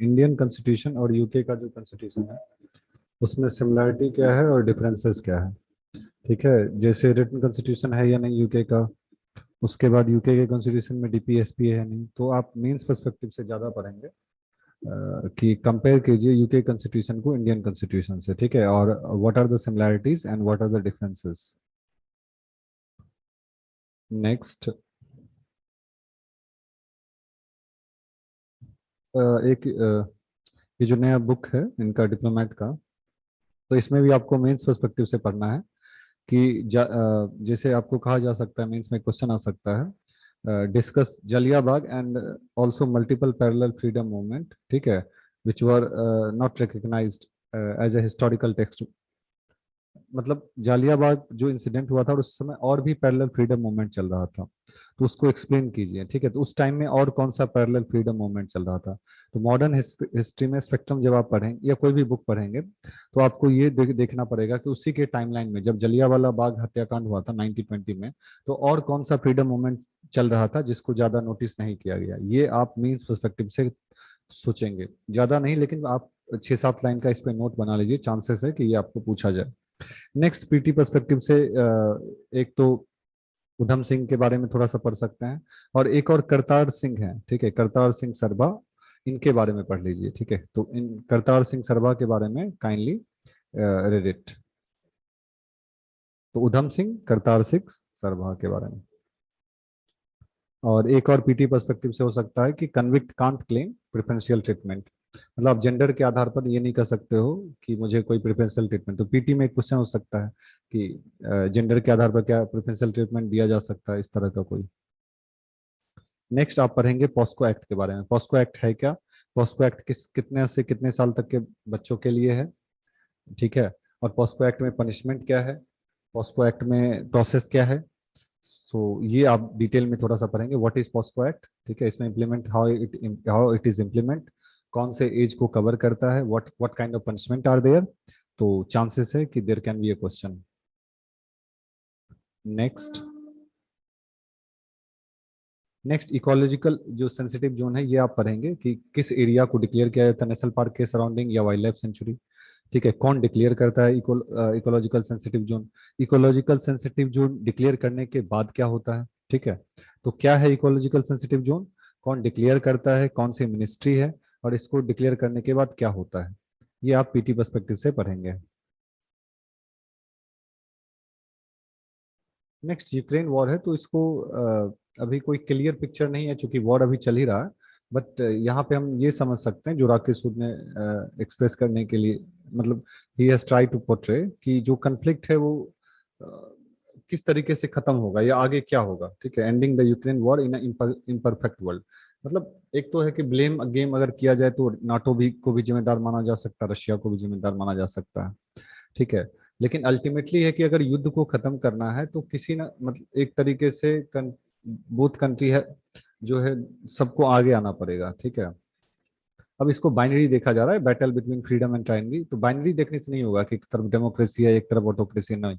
Indian constitution और UK का जो कॉन्स्टिट्यूशन है उसमें सिमिलरिटी क्या है और डिफरेंसेस क्या है। ठीक है, जैसे रिटन कॉन्स्टिट्यूशन है या नहीं यूके का, उसके बाद यूके के कॉन्स्टिट्यूशन में डीपीएसपी है नहीं, तो आप मीन्स पर्सपेक्टिव से ज़्यादा पढ़ेंगे कि कंपेयर कीजिए यूके कॉन्स्टिट्यूशन को इंडियन कॉन्स्टिट्यूशन से। ठीक है, और what are the similarities and what are the differences. Next, एक ये जो नया बुक है इनका डिप्लोमेट का, तो इसमें भी आपको मेंस पर्सपेक्टिव से पढ़ना है कि जैसे आपको कहा जा सकता है, मेंस में क्वेश्चन आ सकता है, discuss Jaliabagh and also multiple parallel freedom movement, ठीक है, which were not recognized as a historical text. मतलब जालियाबाग जो इंसिडेंट हुआ था और उस समय और भी पैरेलल फ्रीडम मूवमेंट चल रहा था, तो उसको एक्सप्लेन कीजिए। ठीक है, तो उस टाइम में और कौन सा पैरेलल फ्रीडम मूवमेंट चल रहा था। तो मॉडर्न हिस्ट्री में स्पेक्ट्रम जब आप पढ़ेंगे या कोई भी बुक पढ़ेंगे तो आपको ये देखना पड़ेगा कि उसी के टाइमलाइन में जब जलियांवाला बाग हत्याकांड हुआ था 1920 में, तो और कौन सा फ्रीडम मूवमेंट चल रहा था जिसको ज्यादा नोटिस नहीं किया गया। ये आप मीन्स पर्सपेक्टिव से सोचेंगे, ज्यादा नहीं, लेकिन आप 6-7 लाइन का इस पे नोट बना लीजिए, चांसेस है कि ये आपको पूछा जाए। नेक्स्ट, पीटी पर्सपेक्टिव से एक तो उधम सिंह के बारे में थोड़ा सा पढ़ सकते हैं, और एक और करतार सिंह है, ठीक है, करतार सिंह सरभा, इनके बारे में पढ़ लीजिए। ठीक है, तो इन करतार सिंह सरभा के बारे में काइंडली रीड इट। तो उधम सिंह, करतार सिंह सरभा के बारे में। और एक और पीटी पर्सपेक्टिव से हो सकता है कि convict can't claim preferential treatment. मतलब आप जेंडर के आधार पर ये नहीं कर सकते हो कि मुझे कोई प्रेफरेंशियल ट्रीटमेंट। तो पीटी में एक क्वेश्चन हो सकता है कि जेंडर के आधार पर क्या प्रेफरेंशियल ट्रीटमेंट दिया जा सकता है, इस तरह का कोई। नेक्स्ट आप पढ़ेंगे पॉस्को एक्ट के बारे में। पॉस्को एक्ट है क्या, पॉस्को एक्ट कितने से कितने साल तक के बच्चों के लिए है। ठीक है, और पॉस्को एक्ट में पनिशमेंट क्या है, पॉस्को एक्ट में प्रोसेस क्या है। ये आप डिटेल में थोड़ा सा पढ़ेंगे, व्हाट इज पॉस्को एक्ट। ठीक है, इसमें implement how it is implement, कौन से एज को कवर करता है, what kind of punishment are there. तो चांसेस है कि there can be a question. Next, ecological जो सेंसिटिव जोन है ये आप पढ़ेंगे कि किस एरिया को डिक्लेयर किया जाता है नेशनल पार्क के सराउंडिंग या वाइल्ड लाइफ सेंचुरी। ठीक है, कौन डिक्लेयर करता है ecological sensitive zone. Ecological sensitive zone declare करने के बाद क्या होता है। ठीक है, तो क्या है इकोलॉजिकल सेंसिटिव जोन, कौन डिक्लेयर करता है, कौन सी मिनिस्ट्री है, और इसको डिक्लेयर करने के बाद क्या होता है, ये आप पीटी पर्सपेक्टिव से पढ़ेंगे। नेक्स्ट, यूक्रेन वॉर है, तो इसको अभी कोई क्लियर पिक्चर नहीं है चूंकि वॉर अभी चल ही रहा है। बट यहाँ पे हम ये समझ सकते हैं जो राकेश सूद ने एक्सप्रेस करने के लिए, मतलब ही हैज ट्राई टू पोर्ट्रे कि जो कन्फ्लिक्ट है वो अ, किस तरीके से खत्म होगा या आगे क्या होगा। ठीक है, ending the Ukraine war in imperfect world. मतलब एक तो है कि ब्लेम गेम अगर किया जाए तो नाटो भी को भी जिम्मेदार माना जा सकता है, रशिया को भी जिम्मेदार माना जा सकता है। ठीक है, लेकिन अल्टीमेटली है कि अगर युद्ध को खत्म करना है तो किसी ना, मतलब एक तरीके से बोथ कंट्री है जो है, सबको आगे आना पड़ेगा। ठीक है, अब इसको बाइनरी देखा जा रहा है, battle between freedom and timely. तो बाइनरी देखने से नहीं होगा कि एक तरफ डेमोक्रेसी है एक तरफ ऑटोक्रेसी, नहीं।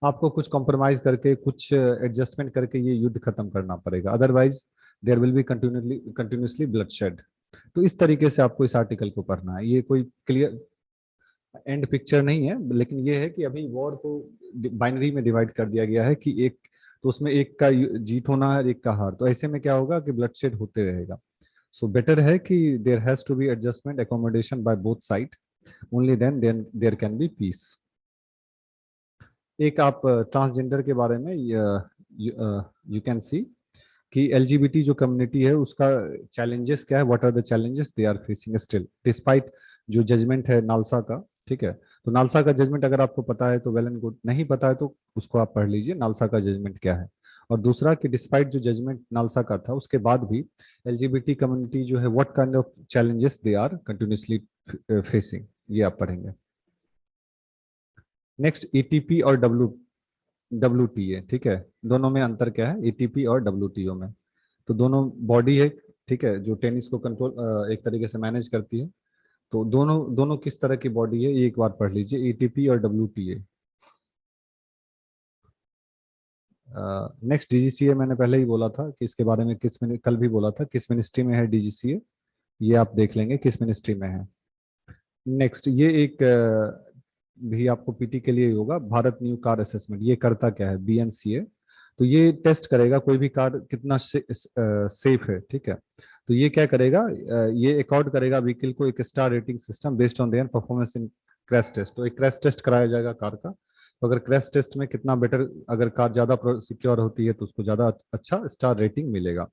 आपको कुछ कॉम्प्रोमाइज करके कुछ एडजस्टमेंट करके ये युद्ध खत्म करना पड़ेगा, otherwise there will be continuously bloodshed. तो इस तरीके से आपको इस आर्टिकल को पढ़ना है। ये कोई क्लियर एंड पिक्चर नहीं है, लेकिन ये है कि अभी वॉर को बाइनरी में डिवाइड कर दिया गया है कि एक, तो उसमें एक का जीत होना है एक का हार, तो ऐसे में क्या होगा कि ब्लडशेड होते रहेगा। सो बेटर है कि there has to be adjustment accommodation by both side, only then there can be peace. एक आप ट्रांसजेंडर के बारे में यू कैन सी कि एलजीबीटी जो कम्युनिटी है उसका चैलेंजेस क्या है, what are the challenges they are facing still despite जो जजमेंट है नालसा का। ठीक है, तो नालसा का जजमेंट अगर आपको पता है तो वेल एंड गुड, नहीं पता है तो उसको आप पढ़ लीजिए नालसा का जजमेंट क्या है। और दूसरा कि डिस्पाइट जो जजमेंट नालसा का था उसके बाद भी एलजीबीटी कम्युनिटी जो है what kind of challenges they are continuously facing, ये आप पढ़ेंगे। नेक्स्ट, एटीपी और डब्ल्यू टी ए। ठीक है, दोनों में अंतर क्या है एटीपी और डब्ल्यूटीओ में। तो दोनों बॉडी है, ठीक है, जो टेनिस को कंट्रोल एक तरीके से मैनेज करती है। तो दोनों दोनों किस तरह की बॉडी है ये एक बार पढ़ लीजिए, एटीपी और डब्ल्यूटीए। नेक्स्ट, डीजीसीए मैंने पहले ही बोला था कि इसके बारे में कल भी बोला था किस मिनिस्ट्री में है डीजीसीए। ये आप देख लेंगे किस मिनिस्ट्री में है। नेक्स्ट ये एक भी आपको पीटी के लिए ही होगा, भारत न्यू कार असेसमेंट। ये करता क्या है, बीएनसीए। तो ये टेस्ट करेगा कोई भी कार कितना सेफ है, ठीक है। तो ये क्या करेगा, ये अकॉर्ड करेगा व्हीकल को एक star rating system based on their performance in crash test. तो एक क्रैश टेस्ट कराया जाएगा कार का, तो अगर क्रैश टेस्ट में कितना बेटर, अगर कार ज्यादा सिक्योर होती है तो उसको ज्यादा अच्छा स्टार रेटिंग मिलेगा,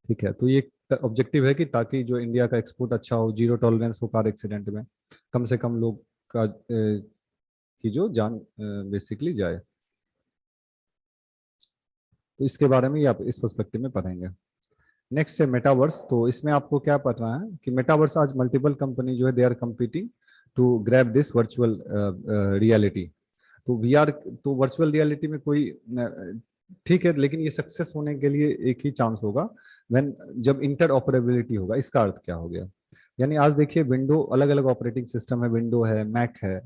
ठीक है। तो ये ऑब्जेक्टिव है कि ताकि जो इंडिया का एक्सपोर्ट अच्छा हो, जीरो टॉलरेंस हो कार एक्सीडेंट में, कम से कम लोग का की जो जान बेसिकली जाए। तो इसके बारे में ये आप इस पर्सपेक्टिव में पढ़ेंगे। नेक्स्ट है मेटावर्स। तो इसमें आपको क्या पढ़ना है कि मेटावर्स आज मल्टीपल कंपनी जो है they are competing to grab this virtual reality. तो वीआर, तो वर्चुअल रियलिटी में कोई ठीक है, लेकिन ये सक्सेस होने के लिए एक ही चांस होगा व्हेन, जब इंटर ऑपरेबिलिटी होगा। इसका अर्थ क्या हो गया, यानी आज देखिए विंडो अलग अलग ऑपरेटिंग सिस्टम है, विंडो है, मैक है,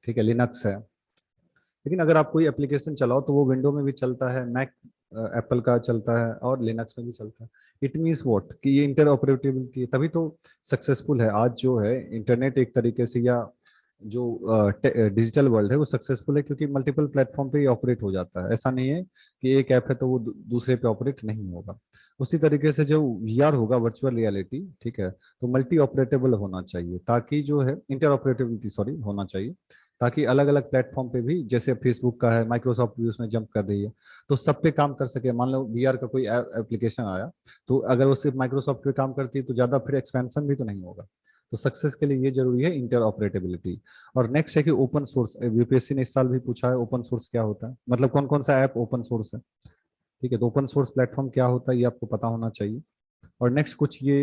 ठीक है, लिनक्स है। लेकिन अगर आप कोई एप्लीकेशन चलाओ तो वो विंडो में भी चलता है, मैक एप्पल का चलता है और लिनक्स में भी चलता है। इट मीन्स व्हाट कि ये इंटर ऑपरेटिविटी है, तभी तो सक्सेसफुल है। आज जो है इंटरनेट एक तरीके से, या जो डिजिटल वर्ल्ड है वो सक्सेसफुल है क्योंकि मल्टीपल प्लेटफॉर्म पे ही ऑपरेट हो जाता है। ऐसा नहीं है कि एक ऐप है तो वो दूसरे पे ऑपरेट नहीं होगा। उसी तरीके से जो वीआर होगा, वर्चुअल रियलिटी, ठीक है, तो मल्टी ऑपरेटेबल होना चाहिए, ताकि जो है इंटर ऑपरेटेबिलिटी सॉरी होना चाहिए, ताकि अलग अलग प्लेटफॉर्म पे भी, जैसे फेसबुक का है, माइक्रोसॉफ्ट भी उसमें जंप कर रही है, तो सब पे काम कर सके। मान लो वीआर का कोई एप्लीकेशन आया, तो अगर वो सिर्फ माइक्रोसॉफ्ट पे काम करती है तो ज्यादा फिर एक्सपेंशन भी तो नहीं होगा। तो सक्सेस के लिए ये जरूरी है इंटर ऑपरेटेबिलिटी। और नेक्स्ट है कि ओपन सोर्स। यूपीएससी ने इस साल भी पूछा है ओपन सोर्स क्या होता है, मतलब कौन कौन सा ऐप ओपन सोर्स है, ठीक है। तो ओपन सोर्स प्लेटफॉर्म क्या होता है ये आपको पता होना चाहिए। और नेक्स्ट कुछ ये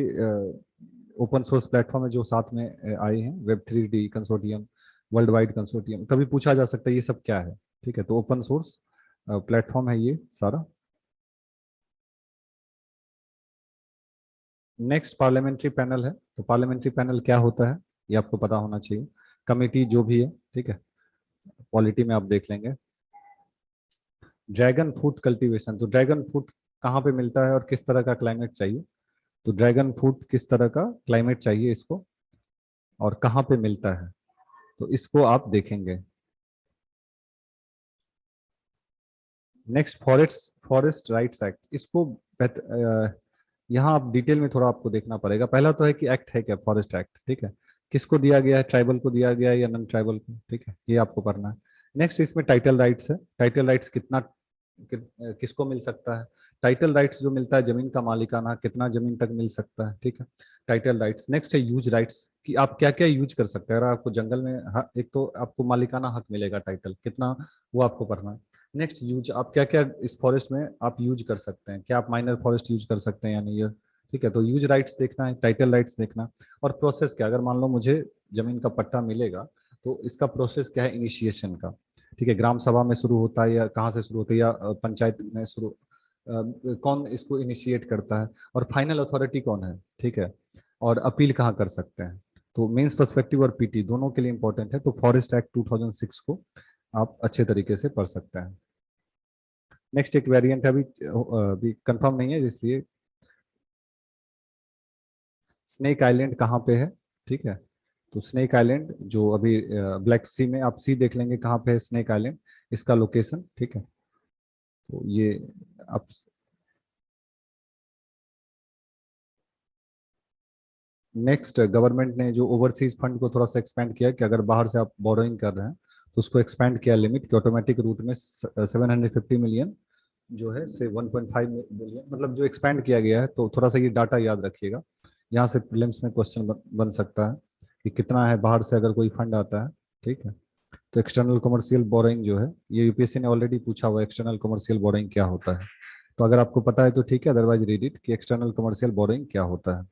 ओपन सोर्स प्लेटफॉर्म है जो साथ में आए हैं, वेब3D कंसोर्टियम, वर्ल्ड वाइड कंसोर्टियम, कभी पूछा जा सकता है ये सब क्या है, ठीक है। तो ओपन सोर्स प्लेटफॉर्म है ये सारा। नेक्स्ट पार्लियामेंट्री पैनल है। तो पार्लियामेंट्री पैनल क्या होता है ये आपको पता होना चाहिए। कमेटी जो भी है, ठीक है, पॉलिटी में आप देख लेंगे। Dragon fruit cultivation. तो ड्रैगन फ्रूट कहाँ पे मिलता है और किस तरह का क्लाइमेट चाहिए। तो ड्रैगन फ्रूट किस तरह का क्लाइमेट चाहिए इसको, और कहाँ पे मिलता है, तो इसको आप देखेंगे। Next forest forest rights act. इसको यहाँ आप डिटेल में थोड़ा आपको देखना पड़ेगा। पहला तो है कि एक्ट है क्या, फॉरेस्ट एक्ट, ठीक है, किसको दिया गया है, ट्राइबल को दिया गया है या नॉन ट्राइबल को, ठीक है, ये आपको करना है। नेक्स्ट इसमें टाइटल राइट्स है। टाइटल राइट्स कितना किसको मिल सकता है। टाइटल राइट्स जो मिलता है जमीन का मालिकाना, कितना जमीन तक मिल सकता है, ठीक है, टाइटल राइट्स। नेक्स्ट है यूज राइट्स, कि आप क्या क्या यूज कर सकते हैं। अगर आपको जंगल में एक तो आपको मालिकाना हक मिलेगा, टाइटल कितना, वो आपको पढ़ना है। नेक्स्ट यूज, आप क्या क्या इस फॉरेस्ट में आप यूज कर सकते हैं, क्या आप माइनर फॉरेस्ट यूज कर सकते हैं या नहीं, ये ठीक है। तो यूज राइट्स देखना है, टाइटल राइट्स देखना। और प्रोसेस क्या, अगर मान लो मुझे जमीन का पट्टा मिलेगा तो इसका प्रोसेस क्या है इनिशिएशन का, ठीक है, ग्राम सभा में शुरू होता है या कहाँ से शुरू होता है, या पंचायत में शुरू, कौन इसको इनिशिएट करता है, और फाइनल अथॉरिटी कौन है, ठीक है, और अपील कहाँ कर सकते हैं। तो मेंस पर्सपेक्टिव और पीटी दोनों के लिए इंपॉर्टेंट है। तो फॉरेस्ट एक्ट 2006 को आप अच्छे तरीके से पढ़ सकते हैं। नेक्स्ट एक वेरिएंट है, अभी अभी कंफर्म नहीं है इसलिए, स्नेक आइलैंड कहाँ पे है, ठीक है। तो स्नेक आइलैंड जो अभी ब्लैक सी में, आप सी देख लेंगे कहाँ पे है स्नेक आइलैंड, इसका लोकेशन, ठीक है। तो ये आप नेक्स्ट, गवर्नमेंट ने जो ओवरसीज फंड को थोड़ा सा एक्सपेंड किया कि अगर बाहर से आप बोरोइंग कर रहे हैं तो उसको एक्सपेंड किया लिमिट, कि ऑटोमेटिक रूट में 750 मिलियन जो है से 1.5 बिलियन, मतलब जो एक्सपेंड किया गया है। तो थोड़ा सा ये डाटा याद रखिएगा, यहाँ से प्रीलिम्स में क्वेश्चन बन सकता है कि कितना है बाहर से अगर कोई फंड आता है, ठीक है। तो एक्सटर्नल कमर्शियल बोरोइंग जो है, ये यूपीएससी ने ऑलरेडी पूछा हुआ है एक्सटर्नल कमर्शियल बोरोइंग क्या होता है। तो अगर आपको पता है तो ठीक है, अदरवाइज रीड इट कि एक्सटर्नल कमर्शियल बोरोइंग क्या होता है।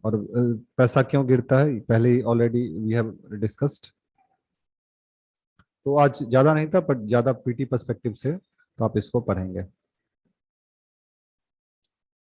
और पैसा क्यों गिरता है पहले ही ऑलरेडी वी हैव डिस्कस्ड। तो आज ज्यादा नहीं था, बट ज्यादा पीटी पर्सपेक्टिव से तो आप इसको पढ़ेंगे।